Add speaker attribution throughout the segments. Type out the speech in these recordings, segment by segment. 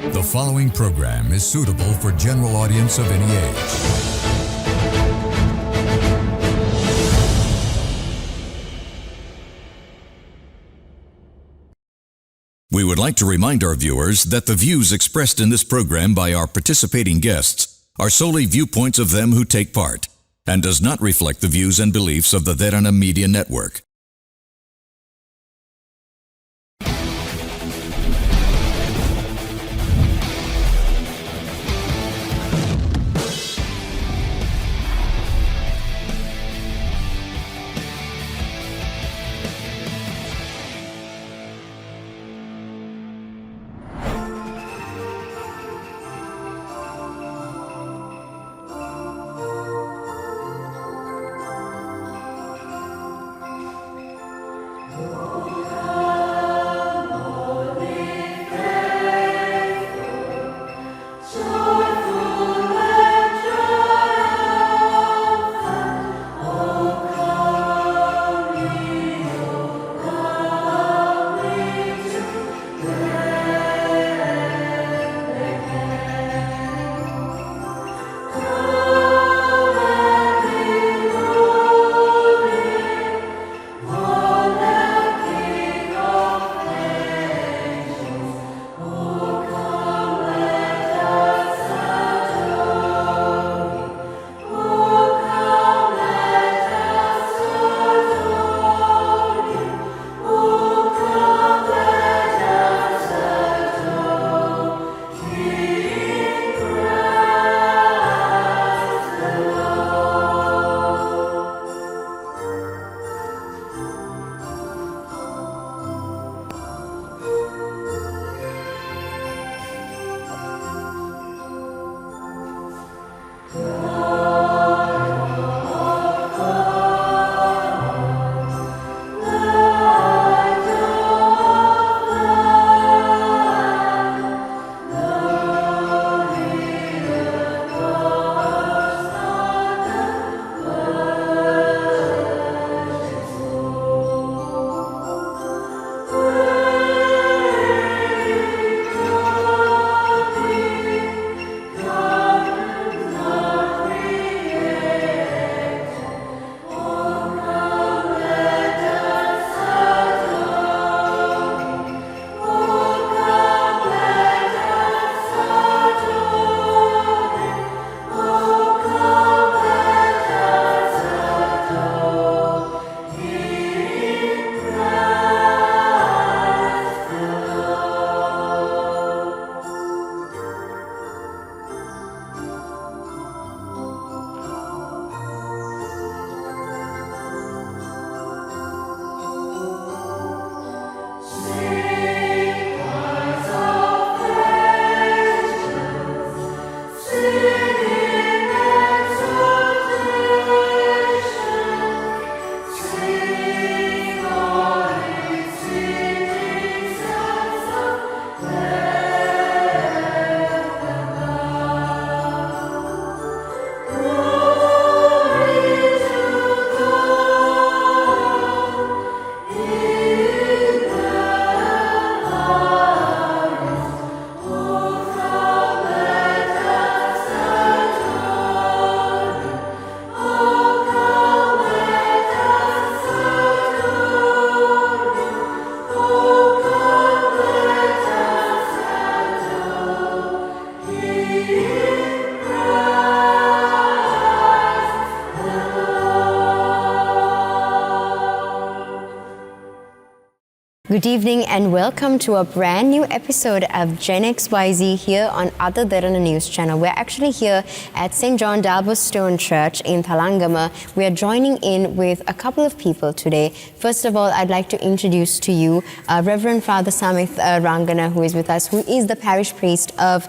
Speaker 1: The following program is suitable for general audience of any age. We would like to remind our viewers that the views expressed in this program by our participating guests are solely viewpoints of them who take part and does not reflect the views and beliefs of the Derana Media Network.
Speaker 2: Good evening and welcome to a brand new episode of Gen XYZ here on Other Derana News Channel. We're actually here at St. John Dalberstone Church in Thalangama. We are joining in with a couple of people today. First of all, I'd like to introduce to you Reverend Father Samith Rangana, who is with us, who is the parish priest of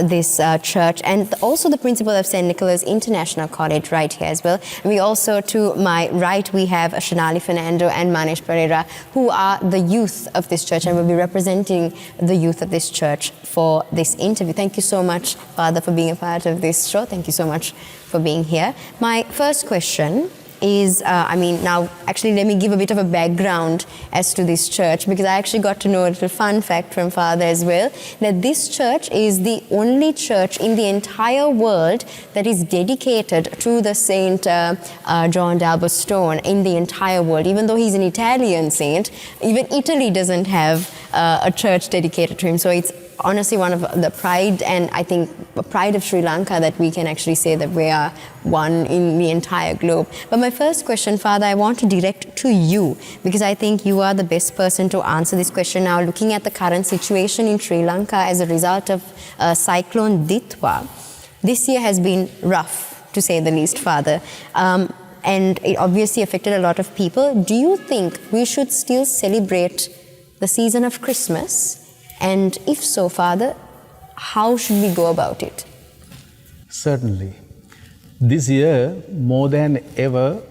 Speaker 2: this church and also the principal of St. Nicholas International College right here as well. And we also, to my right, we have Shanali Fernando and Manish Pereira, who are the youth of this church and will be representing the youth of this church for this interview. Thank you so much, Father, for being a part of this show. Thank you so much for being here. My first question is, now actually let me give a bit of a background as to this church, because I actually got to know a little fun fact from Father as well, that this church is the only church in the entire world that is dedicated to the Saint John d'Albert Stone in the entire world. Even though he's an Italian saint, even Italy doesn't have a church dedicated to him. So it's honestly one of the pride, and I think pride of Sri Lanka, that we can actually say that we are one in the entire globe. But my first question, Father, I want to direct to you, because I think you are the best person to answer this question now, looking at the current situation in Sri Lanka as a result of Cyclone Ditwa. This year has been rough, to say the least, Father. And it obviously affected a lot of people. Do you think we should still celebrate the season of Christmas? And if so, Father, how should we go about it?
Speaker 3: Certainly. This year, more than ever,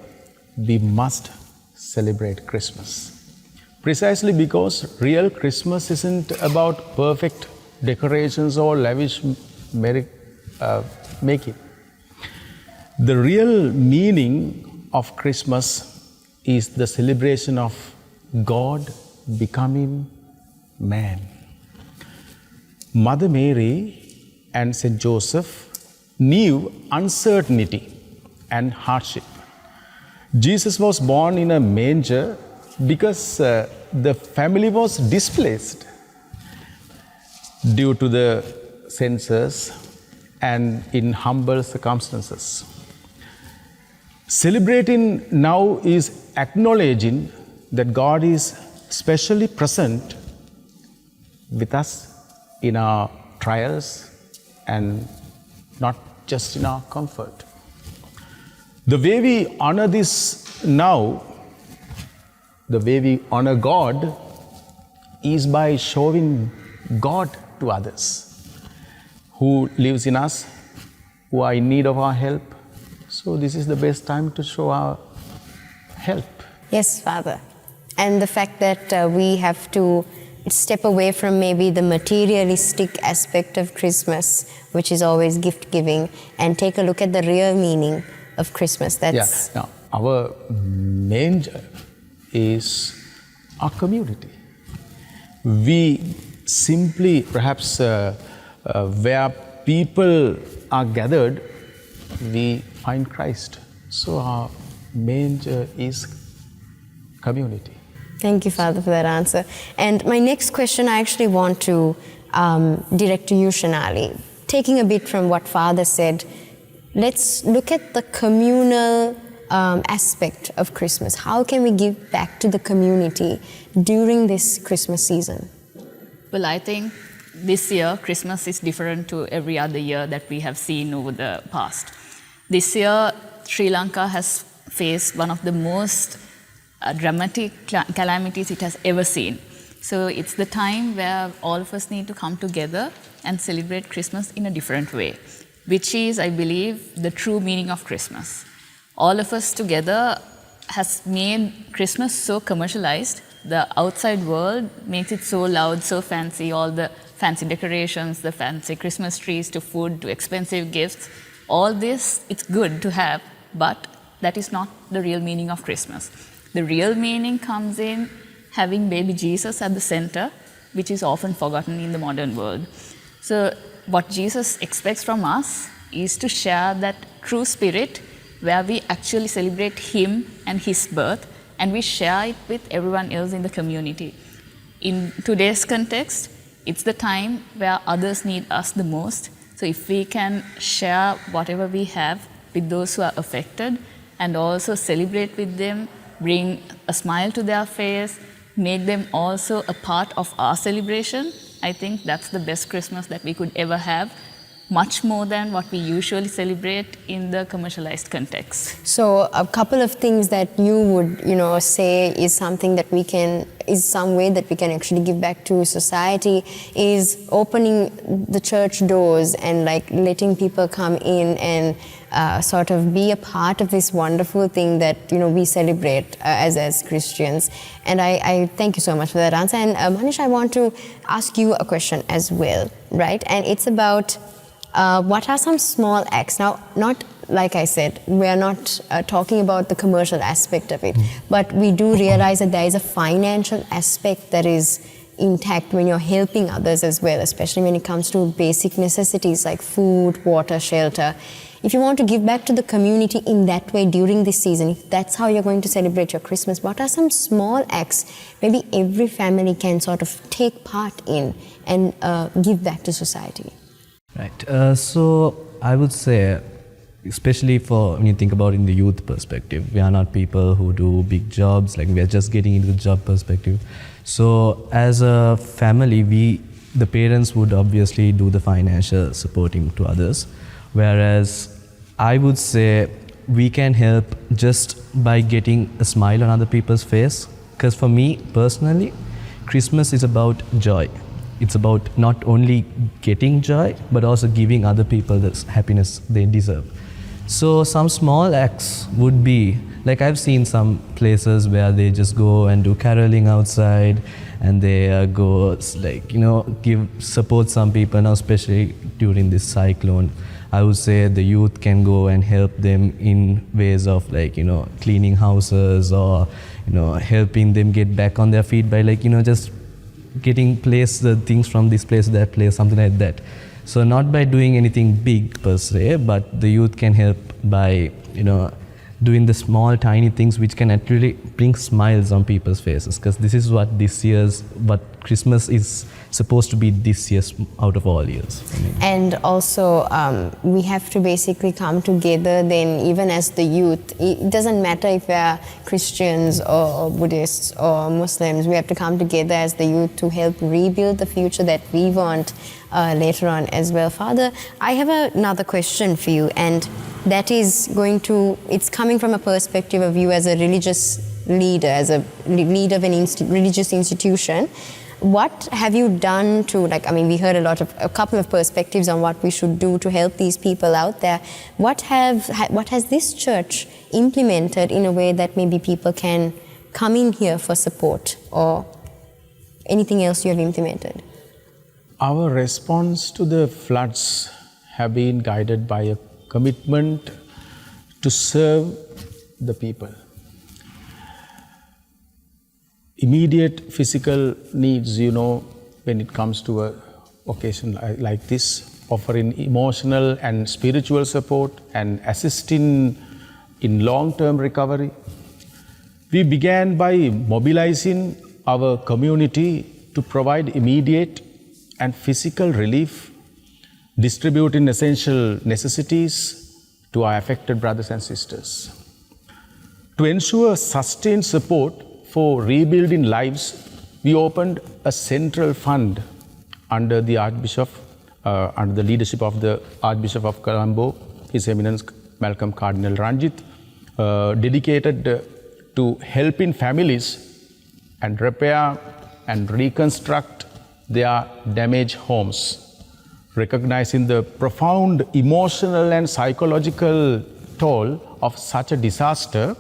Speaker 3: we must celebrate Christmas. Precisely because real Christmas isn't about perfect decorations or lavish making. The real meaning of Christmas is the celebration of God becoming man. Mother Mary and Saint Joseph knew uncertainty and hardship. Jesus was born in a manger because the family was displaced due to the census and in humble circumstances. Celebrating now is acknowledging that God is specially present with us in our trials and not just in our comfort. The way we honor this now, the way we honor God, is by showing God to others who lives in us, who are in need of our help. So this is the best time to show our help.
Speaker 2: Yes, Father. And the fact that we have to step away from maybe the materialistic aspect of Christmas, which is always gift giving, and take a look at the real meaning of Christmas. That's
Speaker 3: Now, our manger is our community. We simply, perhaps where people are gathered, we find Christ. So our manger is community.
Speaker 2: Thank you, Father, for that answer. And my next question I actually want to direct to you, Shanali. Taking a bit from what Father said, let's look at the communal aspect of Christmas. How can we give back to the community during this Christmas season?
Speaker 4: Well, I think this year Christmas is different to every other year that we have seen over the past. This year, Sri Lanka has faced one of the most dramatic calamities it has ever seen. So it's the time where all of us need to come together and celebrate Christmas in a different way, which is, I believe, the true meaning of Christmas. All of us together has made Christmas so commercialized. The outside world makes it so loud, so fancy, all the fancy decorations, the fancy Christmas trees, to food, to expensive gifts. All this, it's good to have, but that is not the real meaning of Christmas. The real meaning comes in having baby Jesus at the center, which is often forgotten in the modern world. So what Jesus expects from us is to share that true spirit where we actually celebrate Him and His birth, and we share it with everyone else in the community. In today's context, it's the time where others need us the most. So if we can share whatever we have with those who are affected and also celebrate with them, bring a smile to their face, make them also a part of our celebration, I think that's the best Christmas that we could ever have, much more than what we usually celebrate in the commercialized context.
Speaker 2: So a couple of things that you would, say is something that is some way that we can actually give back to society, is opening the church doors and letting people come in and sort of be a part of this wonderful thing that we celebrate as Christians. And I thank you so much for that answer. And Manish, I want to ask you a question as well, right? And it's about what are some small acts? Now, not like I said, we are not talking about the commercial aspect of it, but we do realize that there is a financial aspect that is intact when you're helping others as well, especially when it comes to basic necessities like food, water, shelter. If you want to give back to the community in that way during this season, if that's how you're going to celebrate your Christmas, what are some small acts maybe every family can sort of take part in and give back to society?
Speaker 5: Right. So I would say, especially for when you think about in the youth perspective, we are not people who do big jobs, like we are just getting into the job perspective. So as a family, the parents would obviously do the financial supporting to others, whereas I would say we can help just by getting a smile on other people's face. Because for me personally, Christmas is about joy. It's about not only getting joy, but also giving other people the happiness they deserve. So some small acts would be, like I've seen some places where they just go and do caroling outside, and they go support some people now, especially during this cyclone. I would say the youth can go and help them in ways of cleaning houses, or helping them get back on their feet by just getting the things from this place to that place, something like that. So not by doing anything big per se, but the youth can help by doing the small tiny things which can actually bring smiles on people's faces, because this is what Christmas is supposed to be this year out of all years.
Speaker 2: And also we have to basically come together then, even as the youth. It doesn't matter if we are Christians or Buddhists or Muslims, we have to come together as the youth to help rebuild the future that we want later on as well. Father, I have another question for you, and that is it's coming from a perspective of you as a religious leader, as a leader of religious institution. What have you done to, we heard a couple of perspectives on what we should do to help these people out there. What has this church implemented in a way that maybe people can come in here for support, or anything else you have implemented?
Speaker 3: Our response to the floods have been guided by a commitment to serve the people. Immediate physical needs, when it comes to an occasion like this, offering emotional and spiritual support and assisting in long-term recovery. We began by mobilizing our community to provide immediate and physical relief, distributing essential necessities to our affected brothers and sisters. To ensure sustained support for rebuilding lives, we opened a central fund under the under the leadership of the Archbishop of Colombo, His Eminence Malcolm Cardinal Ranjit, dedicated to helping families and repair and reconstruct their damaged homes. Recognizing the profound emotional and psychological toll of such a disaster,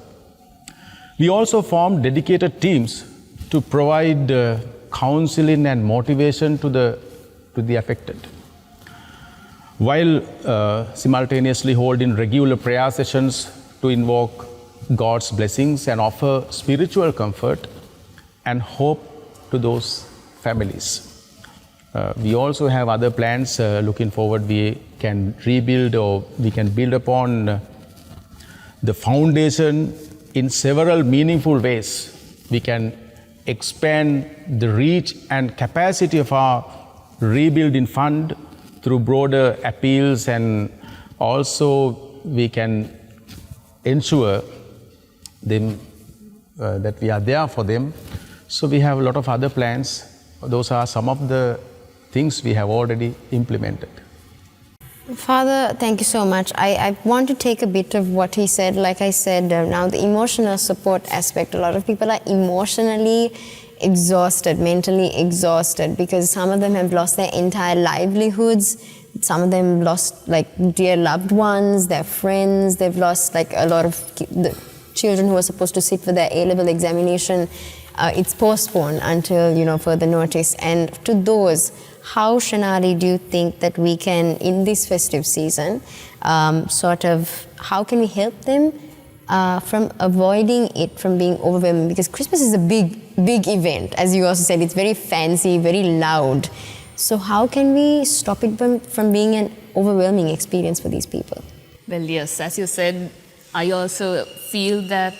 Speaker 3: we also formed dedicated teams to provide counseling and motivation to the affected, while simultaneously holding regular prayer sessions to invoke God's blessings and offer spiritual comfort and hope to those families. We also have other plans. Looking forward, we can rebuild, or we can build upon the foundation in several meaningful ways. We can expand the reach and capacity of our rebuilding fund through broader appeals, and also we can ensure them that we are there for them. So we have a lot of other plans. Those are some of the things we have already implemented.
Speaker 2: Father, thank you so much. I want to take a bit of what he said. Like I said, now the emotional support aspect, a lot of people are emotionally exhausted, mentally exhausted, because some of them have lost their entire livelihoods. Some of them lost dear loved ones, their friends. They've lost a lot of the children who were supposed to sit for their A-level examination. It's postponed until further notice. And to those, how, Shanali, do you think that we can, in this festive season, how can we help them from avoiding it from being overwhelming? Because Christmas is a big event. As you also said, it's very fancy, very loud. So how can we stop it from being an overwhelming experience for these people?
Speaker 4: Well, yes, as you said, I also feel that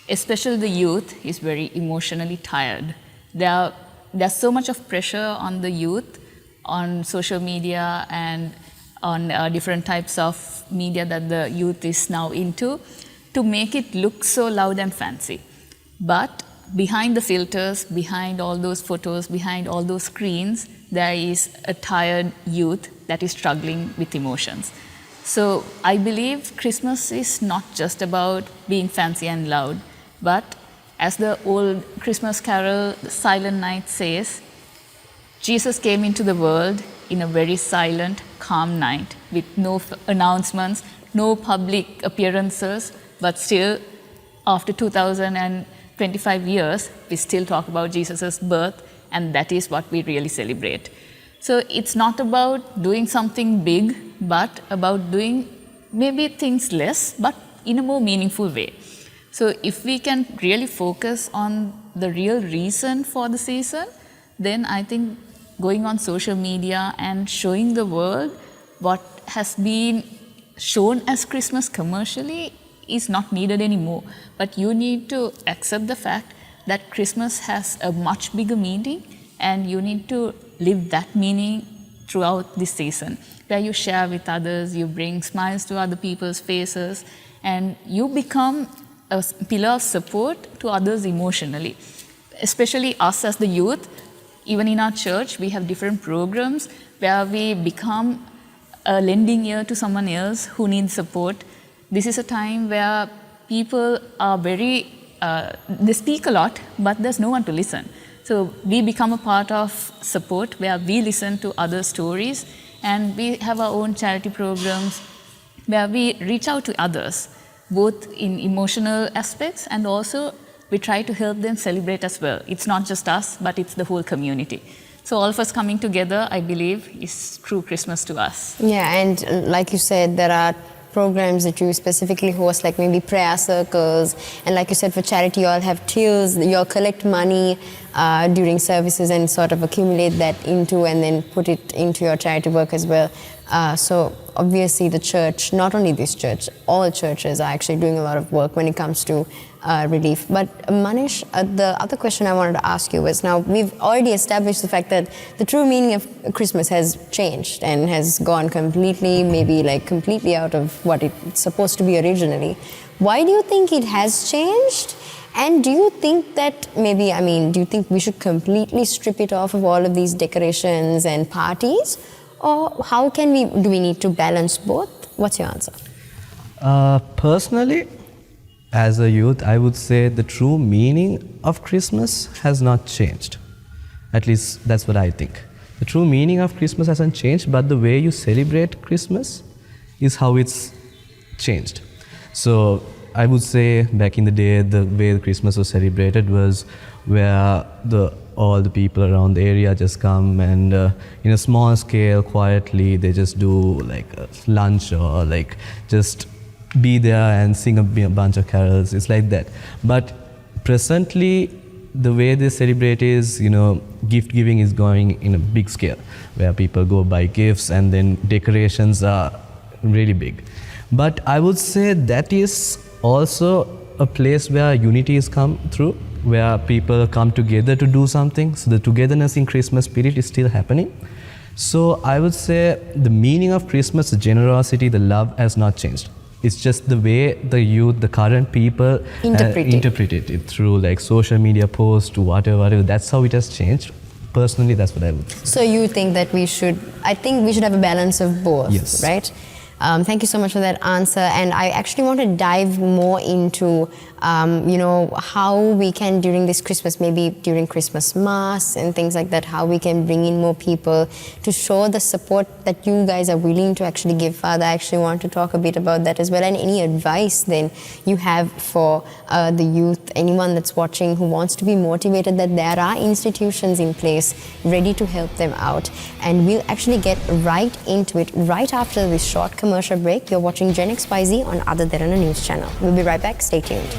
Speaker 4: especially the youth is very emotionally tired. There's so much of pressure on the youth on social media and on different types of media that the youth is now into to make it look so loud and fancy. But behind the filters, behind all those photos, behind all those screens, there is a tired youth that is struggling with emotions. So I believe Christmas is not just about being fancy and loud, but as the old Christmas carol, The Silent Night says, Jesus came into the world in a very silent, calm night with no announcements, no public appearances, but still, after 2025 years, we still talk about Jesus' birth, and that is what we really celebrate. So it's not about doing something big, but about doing maybe things less, but in a more meaningful way. So if we can really focus on the real reason for the season, then I think going on social media and showing the world what has been shown as Christmas commercially is not needed anymore. But you need to accept the fact that Christmas has a much bigger meaning, and you need to live that meaning throughout this season, where you share with others, you bring smiles to other people's faces, and you become a pillar of support to others emotionally. Especially us as the youth, even in our church, we have different programs where we become a lending ear to someone else who needs support. This is a time where people are they speak a lot, but there's no one to listen. So we become a part of support where we listen to other stories, and we have our own charity programs where we reach out to others, both in emotional aspects, and also we try to help them celebrate as well. It's not just us, but it's the whole community. So all of us coming together, I believe, is true Christmas to us.
Speaker 2: Yeah, and like you said, there are programs that you specifically host, like maybe prayer circles, and like you said, for charity you all have tills, you all collect money during services and sort of accumulate that into and then put it into your charity work as well. So obviously the church, not only this church, all churches are actually doing a lot of work when it comes to relief. But Manish, the other question I wanted to ask you was, now we've already established the fact that the true meaning of Christmas has changed and has gone completely, maybe like completely out of what it's supposed to be originally. Why do you think it has changed? And do you think that maybe, do you think we should completely strip it off of all of these decorations and parties? Or how can do we need to balance both? What's your answer?
Speaker 5: Personally, as a youth, I would say the true meaning of Christmas has not changed. At least that's what I think. The true meaning of Christmas hasn't changed, but the way you celebrate Christmas is how it's changed. So I would say back in the day, the way Christmas was celebrated was where all the people around the area just come and in a small scale, quietly, they just do like a lunch or like just be there and sing a bunch of carols. It's like that. But presently, the way they celebrate is, gift giving is going in a big scale, where people go buy gifts and then decorations are really big. But I would say that is also a place where unity is come through, where people come together to do something. So the togetherness in Christmas spirit is still happening. So I would say the meaning of Christmas, the generosity, the love has not changed. It's just the way the youth, the current people interpret it through like social media posts, whatever. That's how it has changed. Personally, that's what I would say.
Speaker 2: So you think that I think we should have a balance of both,
Speaker 5: yes,
Speaker 2: right? Thank you so much for that answer. And I actually want to dive more into, how we can during this Christmas, maybe during Christmas Mass and things like that, how we can bring in more people to show the support that you guys are willing to actually give. Father, I actually want to talk a bit about that as well. And any advice then you have for the youth, anyone that's watching who wants to be motivated, that there are institutions in place ready to help them out. And we'll actually get right into it right after this short commercial break. You're watching Gen XYZ on Other Derana News Channel. We'll be right back. Stay tuned.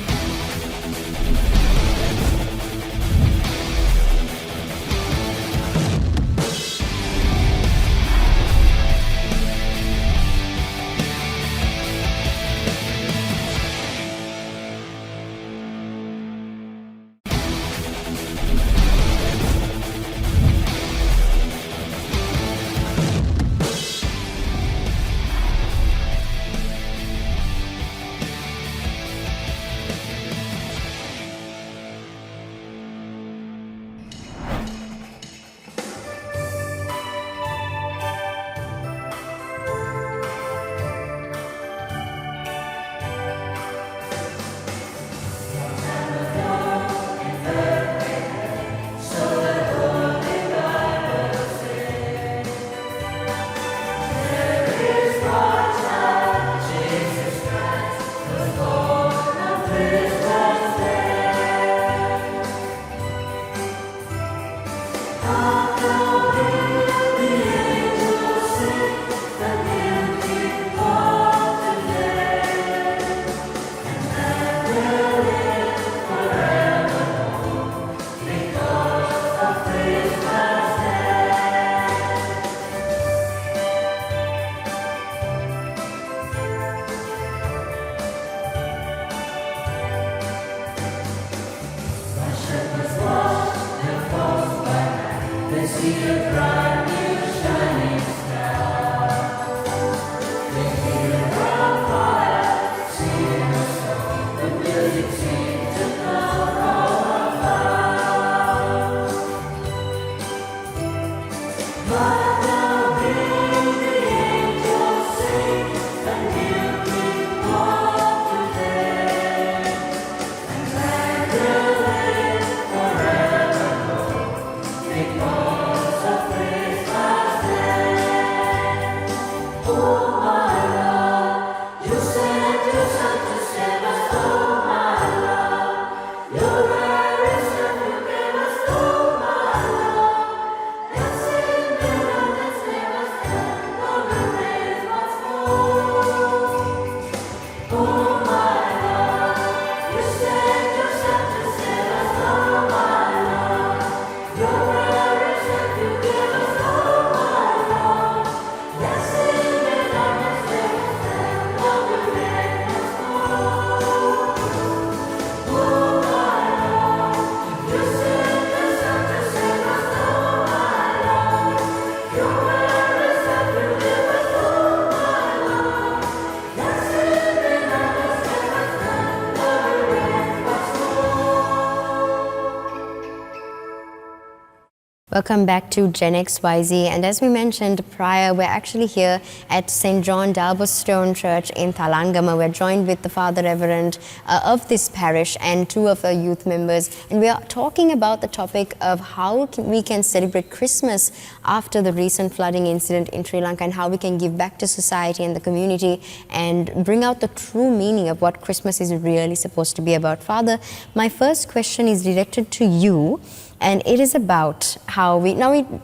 Speaker 2: Welcome back to Gen XYZ, and as we mentioned prior, we're actually here at St. John Dalbostone Church in Thalangama. We're joined with the Father Reverend of this parish and two of our youth members, and we are talking about the topic of how we can celebrate Christmas after the recent flooding incident in Sri Lanka, and how we can give back to society and the community and bring out the true meaning of what Christmas is really supposed to be about. Father, my first question is directed to you. And it is about how we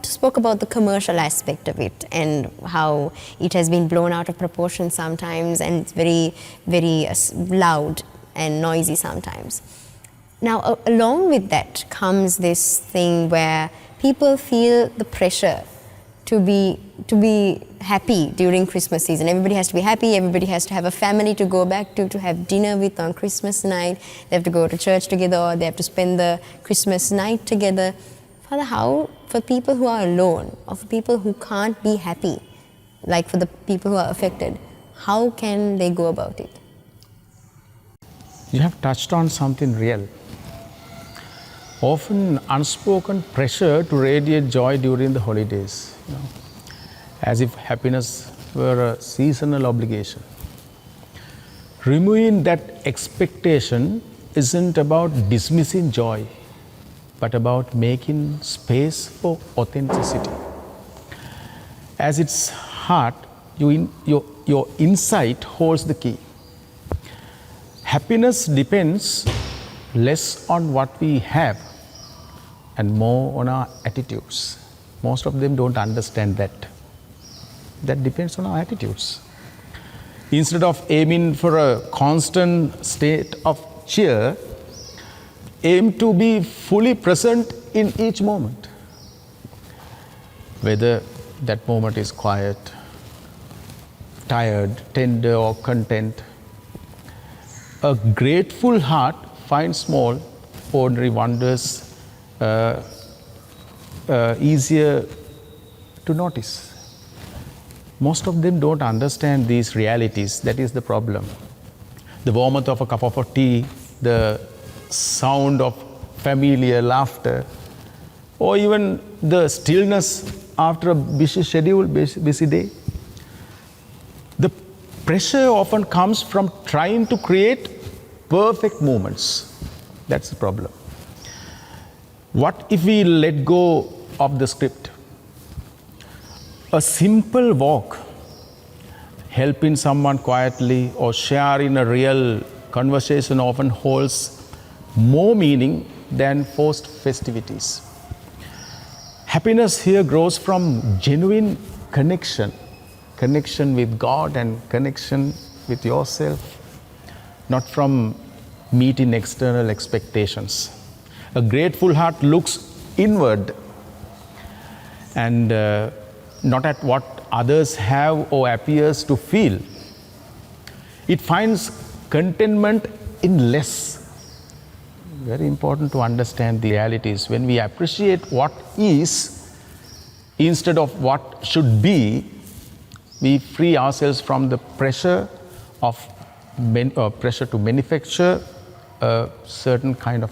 Speaker 2: spoke about the commercial aspect of it and how it has been blown out of proportion sometimes, and it's very, very loud and noisy sometimes. Now, along with that comes this thing where people feel the pressure to be happy during Christmas season. Everybody has to be happy, everybody has to have a family to go back to have dinner with on Christmas night. They have to go to church together, or they have to spend the Christmas night together. Father, how, for people who are alone, or for people who can't be happy, like for the people who are affected, how can they go about it?
Speaker 3: You have touched on something real. Often unspoken pressure to radiate joy during the holidays. As if happiness were a seasonal obligation. Removing that expectation isn't about dismissing joy, but about making space for authenticity. As its heart, your insight holds the key. Happiness depends less on what we have and more on our attitudes. Most of them don't understand that. That depends on our attitudes. Instead of aiming for a constant state of cheer, aim to be fully present in each moment. Whether that moment is quiet, tired, tender, or content, a grateful heart finds small, ordinary wonders easier to notice. Most of them don't understand these realities. That is the problem. The warmth of a cup of tea, the sound of familiar laughter, or even the stillness after a busy schedule, busy day. The pressure often comes from trying to create perfect moments. That's the problem. What if we let go of the script? A simple walk, helping someone quietly, or sharing a real conversation often holds more meaning than forced festivities. Happiness here grows from genuine connection with God and connection with yourself, not from meeting external expectations. A grateful heart looks inward and not at what others have or appears to feel. It finds contentment in less. Very important to understand the realities. When we appreciate what is instead of what should be, we free ourselves from the pressure to manufacture a certain kind of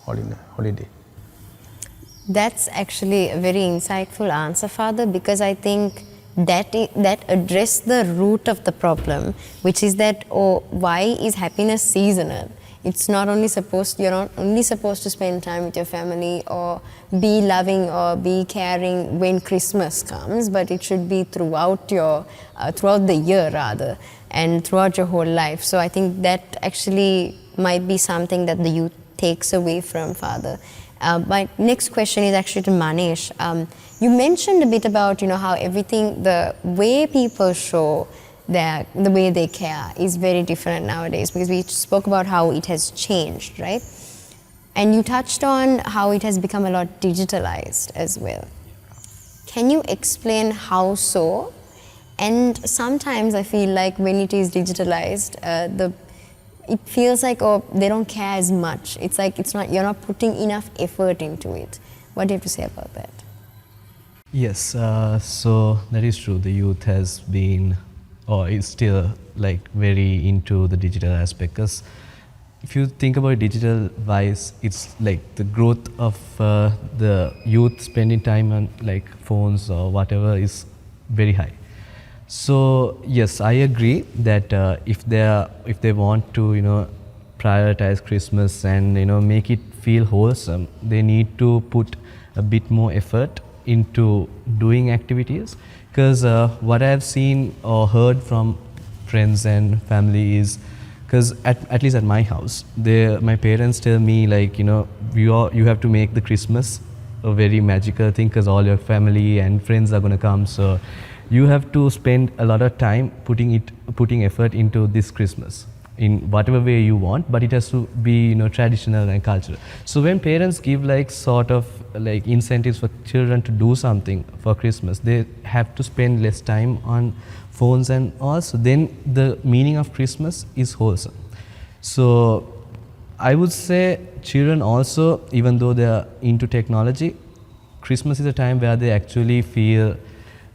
Speaker 3: holiday.
Speaker 2: That's actually a very insightful answer, Father, because I think that addressed the root of the problem, which is that, why is happiness seasonal? It's not only you're not only supposed to spend time with your family or be loving or be caring when Christmas comes, but it should be throughout the year rather, and throughout your whole life. So I think that actually might be something that the youth takes away from, Father. My next question is actually to Manish. You mentioned a bit about how everything, the way people show the way they care is very different nowadays, because we spoke about how it has changed, right? And you touched on how it has become a lot digitalized as well. Can you explain how so? And sometimes I feel like when it is digitalized, it feels like they don't care as much. It's like you're not putting enough effort into it. What do you have to say about that?
Speaker 5: Yes, so that is true. The youth has been, or is still very into the digital aspect. Because if you think about digital wise, it's like the growth of the youth spending time on phones or whatever is very high. So yes, I agree that if they want to prioritize Christmas and make it feel wholesome, they need to put a bit more effort into doing activities. Because what I have seen or heard from friends and family is, because at least at my house, my parents tell me you have to make the Christmas a very magical thing, because all your family and friends are going to come. So you have to spend a lot of time putting effort into this Christmas in whatever way you want, but it has to be traditional and cultural. So when parents give incentives for children to do something for Christmas, they have to spend less time on phones, and also then the meaning of Christmas is wholesome. So I would say children also, even though they are into technology, Christmas is a time where they actually feel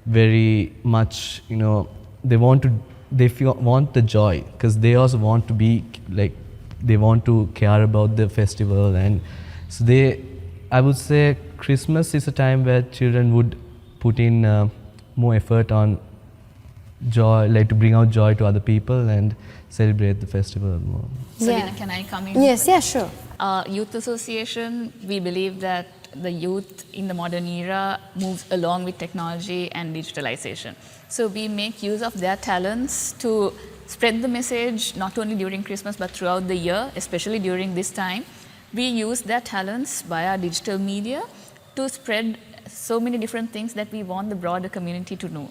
Speaker 5: very much, they want the joy, because they also want to be they want to care about the festival. And so I would say Christmas is a time where children would put in more effort on joy, like to bring out joy to other people and celebrate the festival more.
Speaker 4: So
Speaker 2: Yeah.
Speaker 4: can I come in?
Speaker 2: Yes, yeah, sure.
Speaker 4: Youth Association, we believe that the youth in the modern era moves along with technology and digitalization. So we make use of their talents to spread the message not only during Christmas but throughout the year, especially during this time. We use their talents via digital media to spread so many different things that we want the broader community to know.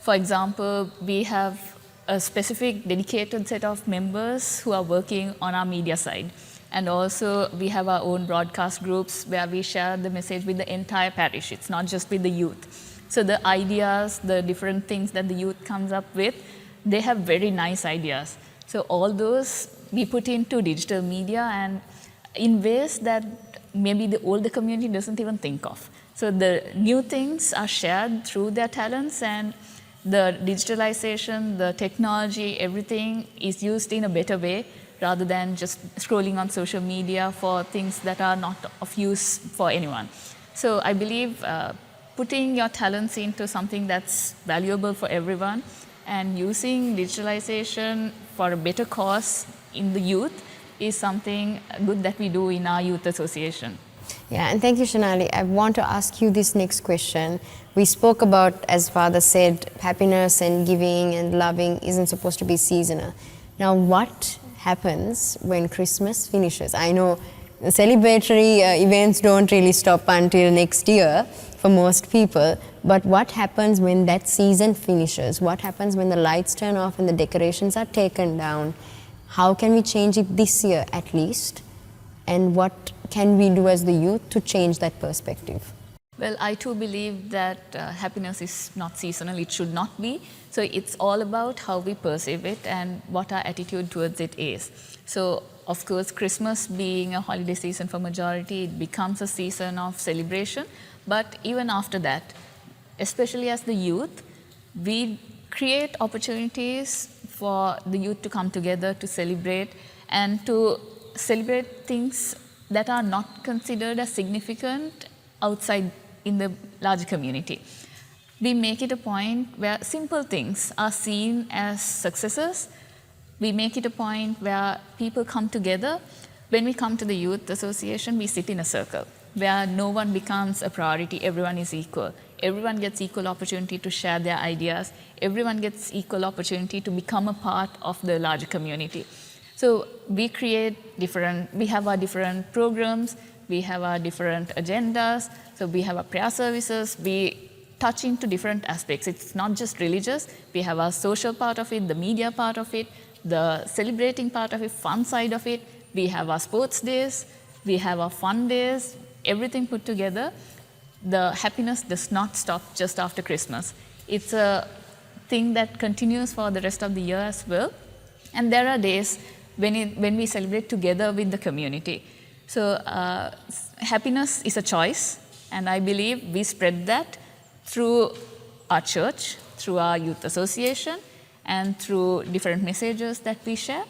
Speaker 4: For example, we have a specific dedicated set of members who are working on our media side. And also we have our own broadcast groups where we share the message with the entire parish. It's not just with the youth. So the ideas, the different things that the youth comes up with, they have very nice ideas. So all those we put into digital media and in ways that maybe the older community doesn't even think of. So the new things are shared through their talents, and the digitalization, the technology, everything is used in a better way rather than just scrolling on social media for things that are not of use for anyone. So I believe putting your talents into something that's valuable for everyone and using digitalization for a better cause in the youth is something good that we do in our youth association.
Speaker 2: Yeah, and thank you, Shanali. I want to ask you this next question. We spoke about, as Father said, happiness and giving and loving isn't supposed to be seasonal. Now, what happens when Christmas finishes? I know the celebratory events don't really stop until next year for most people, but what happens when that season finishes? What happens when the lights turn off and the decorations are taken down? How can we change it this year at least? And what can we do as the youth to change that perspective?
Speaker 4: Well, I too believe that happiness is not seasonal, it should not be. So it's all about how we perceive it and what our attitude towards it is. So of course, Christmas being a holiday season for majority, it becomes a season of celebration. But even after that, especially as the youth, we create opportunities for the youth to come together to celebrate and to celebrate things that are not considered as significant outside in the larger community. We make it a point where simple things are seen as successes. We make it a point where people come together. When we come to the youth association, we sit in a circle where no one becomes a priority, everyone is equal. Everyone gets equal opportunity to share their ideas. Everyone gets equal opportunity to become a part of the larger community. So we have our different programs, we have our different agendas, so we have our prayer services, we touch into different aspects. It's not just religious, we have our social part of it, the media part of it, the celebrating part of it, fun side of it, we have our sports days, we have our fun days, everything put together. The happiness does not stop just after Christmas. It's a thing that continues for the rest of the year as well. And there are days when we celebrate together with the community. So happiness is a choice, and I believe we spread that through our church, through our youth association, and through different messages that we share.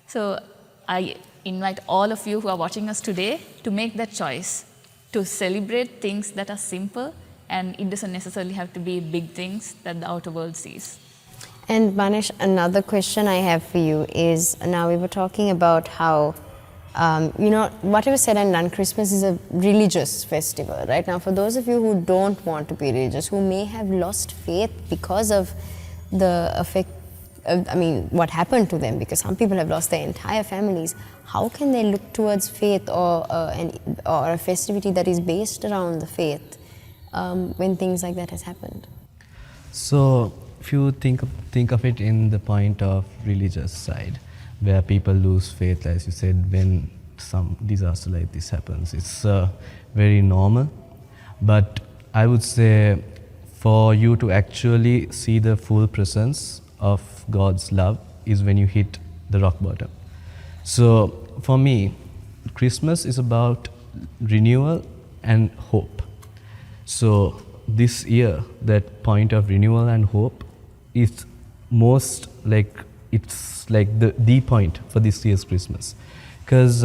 Speaker 4: So I invite all of you who are watching us today to make that choice, to celebrate things that are simple, and it doesn't necessarily have to be big things that the outer world sees.
Speaker 2: And Manish, another question I have for you is, now we were talking about how, whatever said and done, Christmas is a religious festival, right? Now, for those of you who don't want to be religious, who may have lost faith because of the effect, what happened to them, because some people have lost their entire families, how can they look towards faith or a festivity that is based around the faith when things like that has happened?
Speaker 5: So if you think of it in the point of religious side, where people lose faith, as you said, when some disaster like this happens, it's very normal. But I would say for you to actually see the full presence of God's love is when you hit the rock bottom. So for me, Christmas is about renewal and hope. So this year, that point of renewal and hope is most like, it's like the point for this year's Christmas. Because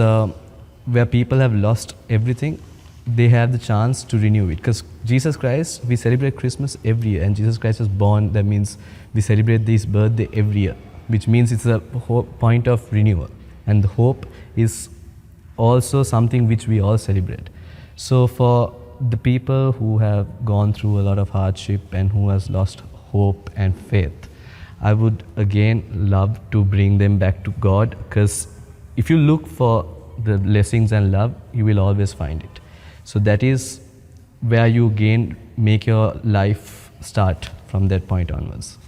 Speaker 5: where people have lost everything, they have the chance to renew it. Because Jesus Christ, we celebrate Christmas every year, and Jesus Christ was born. That means we celebrate this birthday every year, which means it's a point of renewal. And the hope is also something which we all celebrate. So for the people who have gone through a lot of hardship and who has lost hope and faith, I would again love to bring them back to God, because if you look for the blessings and love, you will always find it. So that is where you again make your life start from that point onwards.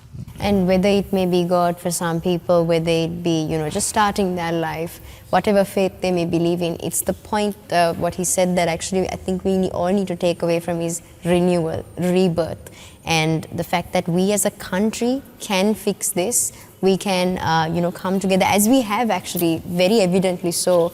Speaker 2: And whether it may be God for some people, whether it be, just starting their life, whatever faith they may believe in, it's the point, what he said, that actually I think we all need to take away from is renewal, rebirth. And the fact that we as a country can fix this, we can, come together, as we have actually very evidently so.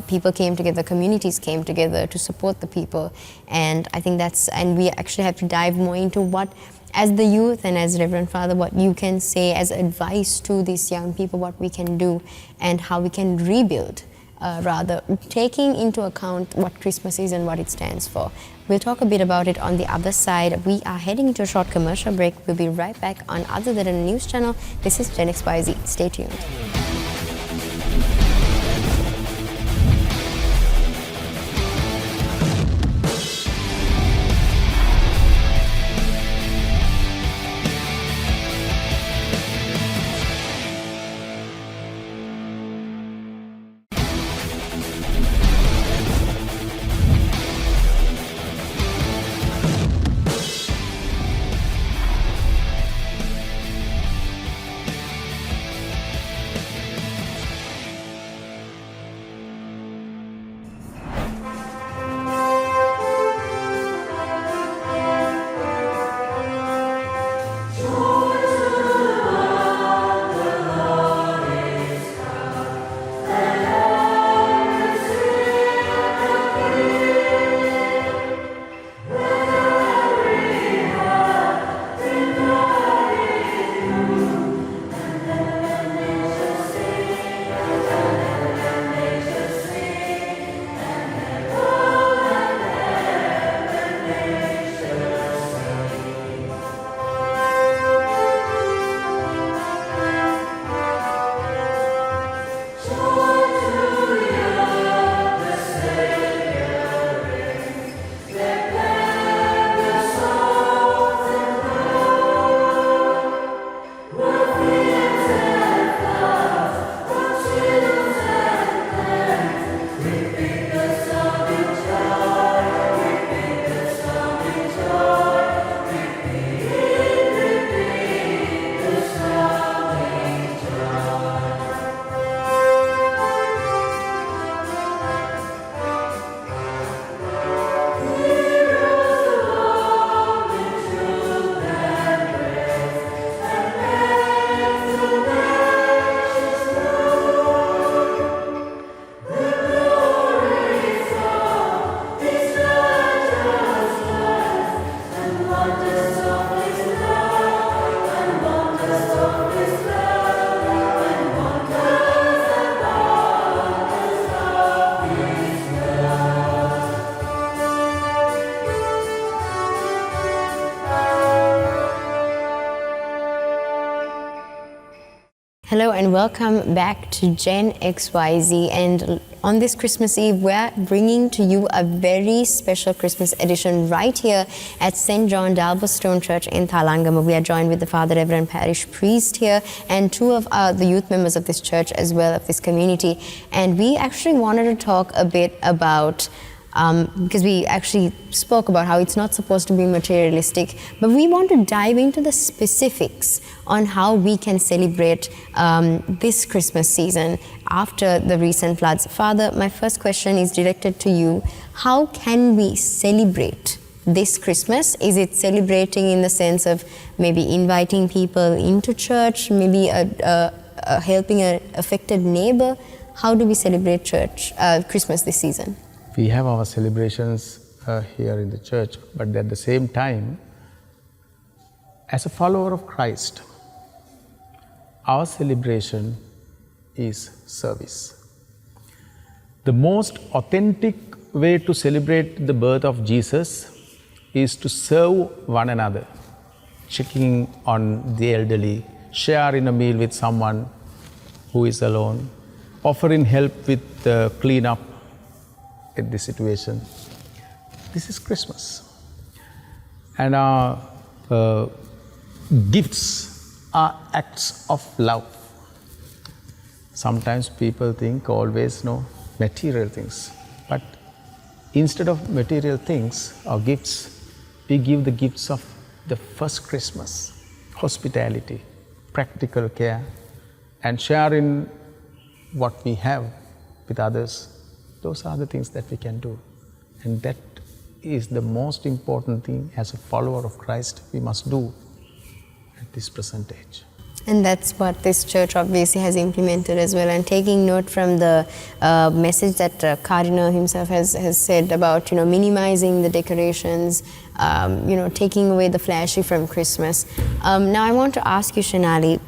Speaker 2: People came together, communities came together to support the people. And I think and we actually have to dive more into what, as the youth and as Reverend Father, what you can say as advice to these young people, what we can do and how we can rebuild, rather taking into account what Christmas is and what it stands for. We'll talk a bit about it on the other side. We are heading into a short commercial break. We'll be right back on Other Than a News channel. This is Gen XYZ. Stay tuned. Hello and welcome back to Gen XYZ, and on this Christmas Eve we're bringing to you a very special Christmas edition right here at St. John Dalberstone Church in Thalangama. We are joined with the Father Reverend Parish Priest here and two of the youth members of this church as well, of this community, and we actually wanted to talk a bit about because we actually spoke about how it's not supposed to be materialistic, but we want to dive into the specifics on how we can celebrate this Christmas season after the recent floods. Father, my first question is directed to you. How can we celebrate this Christmas? Is it celebrating in the sense of maybe inviting people into church, maybe helping an affected neighbor? How do we celebrate Christmas this season?
Speaker 3: We have our celebrations here in the church, but at the same time, as a follower of Christ, our celebration is service. The most authentic way to celebrate the birth of Jesus is to serve one another, checking on the elderly, sharing a meal with someone who is alone, offering help with clean up at the situation. This is Christmas. And our gifts are acts of love. Sometimes people think always material things, but instead of material things or gifts, we give the gifts of the first Christmas, hospitality, practical care, and sharing what we have with others. Those are the things that we can do. And that is the most important thing as a follower of Christ we must do at this present age.
Speaker 2: And that's what this church obviously has implemented as well. And taking note from the message that Cardinal himself has said about, minimizing the decorations, taking away the flashy from Christmas. Now I want to ask you, Shanali,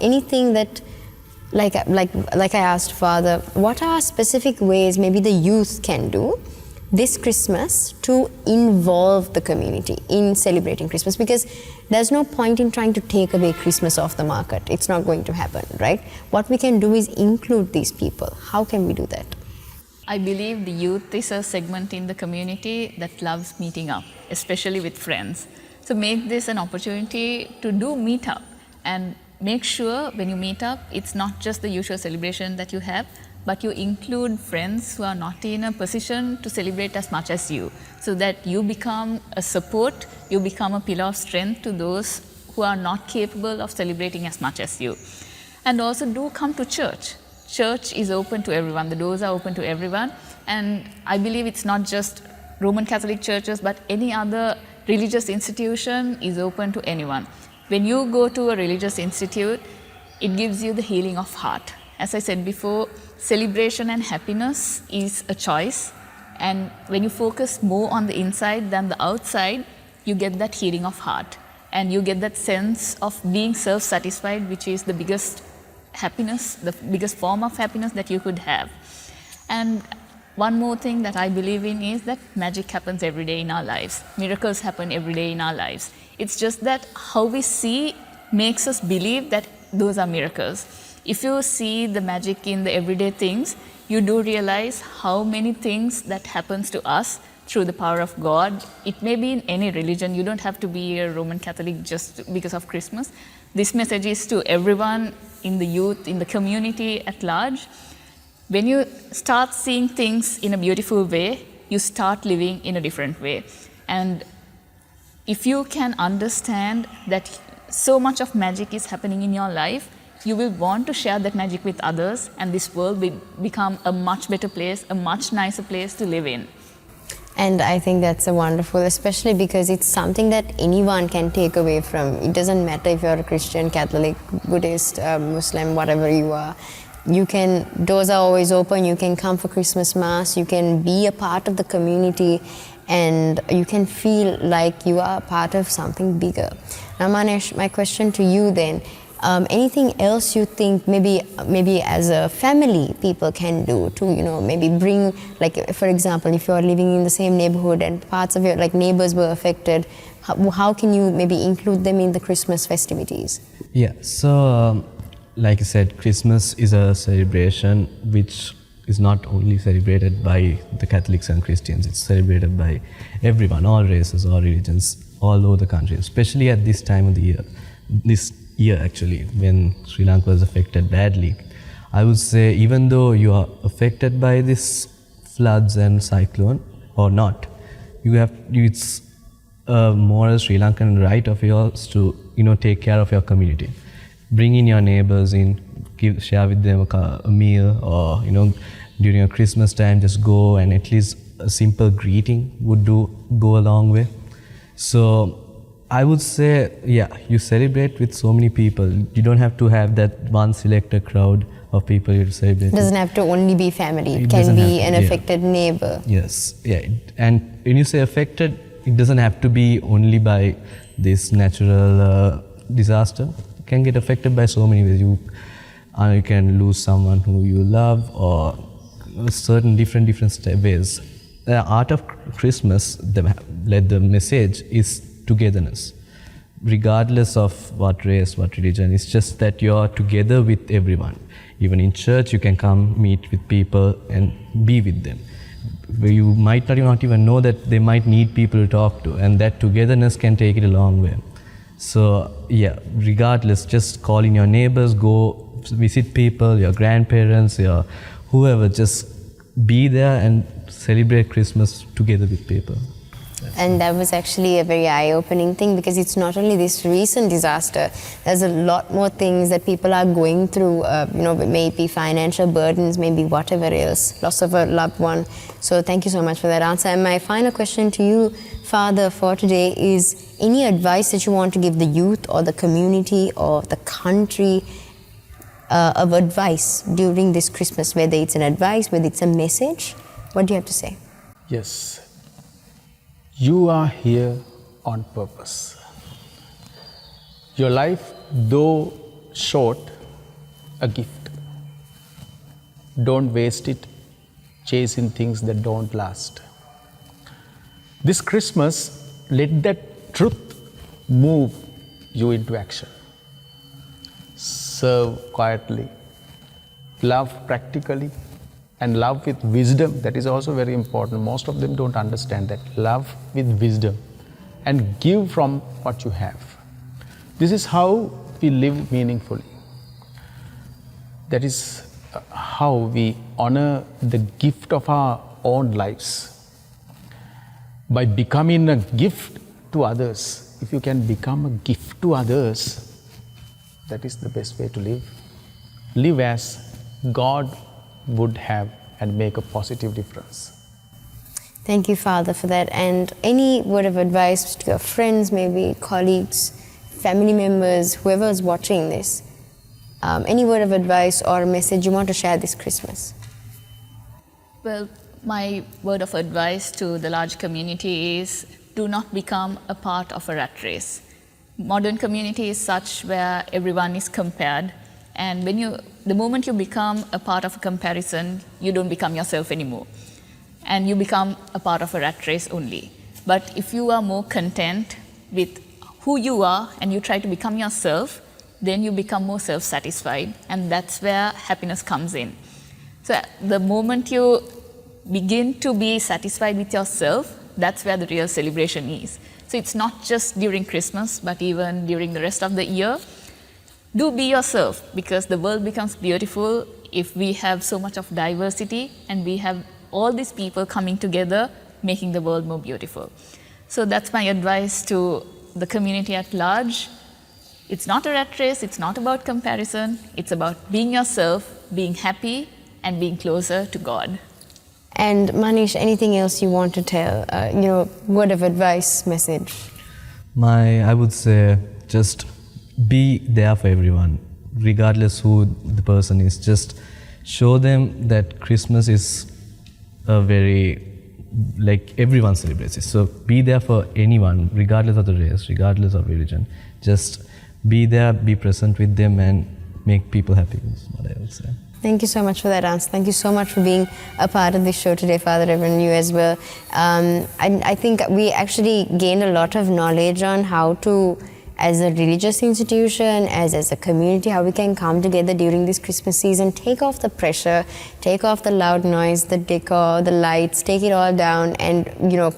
Speaker 2: anything that, like I asked Father, what are specific ways maybe the youth can do this Christmas to involve the community in celebrating Christmas? Because there's no point in trying to take away Christmas off the market. It's not going to happen, right? What we can do is include these people. How can we do that?
Speaker 4: I believe the youth is a segment in the community that loves meeting up, especially with friends. So make this an opportunity to do meet up, and make sure when you meet up, it's not just the usual celebration that you have, but you include friends who are not in a position to celebrate as much as you, so that you become a support, you become a pillar of strength to those who are not capable of celebrating as much as you. And also do come to church. Church is open to everyone, the doors are open to everyone, and I believe it's not just Roman Catholic churches, but any other religious institution is open to anyone. When you go to a religious institute, it gives you the healing of heart. As I said before, celebration and happiness is a choice, and when you focus more on the inside than the outside, you get that healing of heart, and you get that sense of being self-satisfied, which is the biggest happiness, the biggest form of happiness that you could have. And one more thing that I believe in is that magic happens every day in our lives. Miracles happen every day in our lives. It's just that how we see makes us believe that those are miracles. If you see the magic in the everyday things, you do realize how many things that happens to us through the power of God. It may be in any religion. You don't have to be a Roman Catholic just because of Christmas. This message is to everyone in the youth, in the community at large. When you start seeing things in a beautiful way, you start living in a different way. And if you can understand that so much of magic is happening in your life, you will want to share that magic with others, and this world will become a much better place, a much nicer place to live in.
Speaker 2: And I think that's a wonderful, especially because it's something that anyone can take away from. It doesn't matter if you're a Christian, Catholic, Buddhist, Muslim, whatever you are. You can, doors are always open, you can come for Christmas Mass, you can be a part of the community, and you can feel like you are a part of something bigger. Now Manesh, my question to you then, anything else you think maybe as a family people can do to maybe bring, like for example, if you are living in the same neighborhood and parts of your neighbors were affected, how can you maybe include them in the Christmas festivities?
Speaker 5: Yeah, so like I said, Christmas is a celebration which is not only celebrated by the Catholics and Christians, it's celebrated by everyone, all races, all religions, all over the country, especially at this time of the year. This year actually, when Sri Lanka was affected badly, I would say even though you are affected by this floods and cyclone or not, it's a moral Sri Lankan right of yours to take care of your community. Bring in your neighbors in, share with them a meal, or during a Christmas time just go, and at least a simple greeting would go a long way. So I would say, yeah, you celebrate with so many people. You don't have to have that one selected crowd of people you celebrate.
Speaker 2: It doesn't have to only be family. It can be an affected neighbor.
Speaker 5: Yes, yeah. And when you say affected, it doesn't have to be only by this natural disaster. It can get affected by so many ways. You can lose someone who you love, or certain different ways. The art of Christmas, the message is togetherness, regardless of what race, what religion. It's just that you're together with everyone. Even in church, you can come meet with people and be with them. You might not even know that they might need people to talk to, and that togetherness can take it a long way. So yeah, regardless, just call in your neighbors, go visit people, your grandparents, your whoever, just be there and celebrate Christmas together with people.
Speaker 2: And that was actually a very eye-opening thing, because it's not only this recent disaster, there's a lot more things that people are going through, maybe financial burdens, maybe whatever else, loss of a loved one. So thank you so much for that answer. And my final question to you, Father, for today is any advice that you want to give the youth or the community or the country of advice during this Christmas, whether it's an advice, whether it's a message? What do you have to say?
Speaker 3: Yes. You are here on purpose. Your life, though short, a gift. Don't waste it chasing things that don't last. This Christmas, let that truth move you into action. Serve quietly, love practically, and love with wisdom. That is also very important. Most of them don't understand that. Love with wisdom and give from what you have. This is how we live meaningfully. That is how we honor the gift of our own lives. By becoming a gift to others. If you can become a gift to others, that is the best way to live. Live as God would have and make a positive difference.
Speaker 2: Thank you, Father, for that. And any word of advice to your friends, maybe colleagues, family members, whoever is watching this, any word of advice or a message you want to share this Christmas?
Speaker 4: Well, my word of advice to the large community is do not become a part of a rat race. Modern community is such where everyone is compared, and the moment you become a part of a comparison, you don't become yourself anymore, and you become a part of a rat race only. But if you are more content with who you are and you try to become yourself, then you become more self-satisfied, and that's where happiness comes in. So the moment you begin to be satisfied with yourself, that's where the real celebration is. So it's not just during Christmas, but even during the rest of the year. Do be yourself, because the world becomes beautiful if we have so much of diversity and we have all these people coming together, making the world more beautiful. So that's my advice to the community at large. It's not a rat race, it's not about comparison, it's about being yourself, being happy, and being closer to God.
Speaker 2: And Manish, anything else you want to tell? Word of advice, message?
Speaker 5: I would say just be there for everyone, regardless who the person is. Just show them that Christmas is everyone celebrates it. So be there for anyone, regardless of the race, regardless of religion. Just be there, be present with them, and make people happy, is what I would say.
Speaker 2: Thank you so much for that answer. Thank you so much for being a part of this show today, Father Reverend, you as well. I think we actually gained a lot of knowledge on how to, as a religious institution, as a community, how we can come together during this Christmas season, take off the pressure, take off the loud noise, the decor, the lights, take it all down, and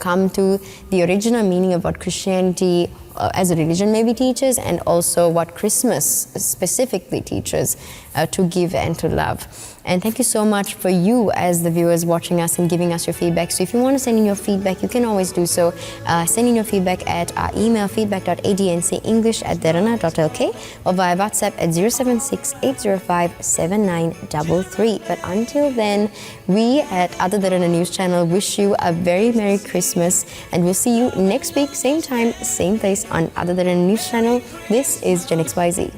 Speaker 2: come to the original meaning of what Christianity as a religion maybe teaches, and also what Christmas specifically teaches, to give and to love. And thank you so much for you as the viewers watching us and giving us your feedback. So if you want to send in your feedback, you can always do so. Send in your feedback at our email feedback.adncenglish@derana.lk or via WhatsApp at 076-805-7933. But until then, we at Other Derana News Channel wish you a very Merry Christmas, and we'll see you next week, same time, same place on Other Derana News Channel. This is Gen XYZ.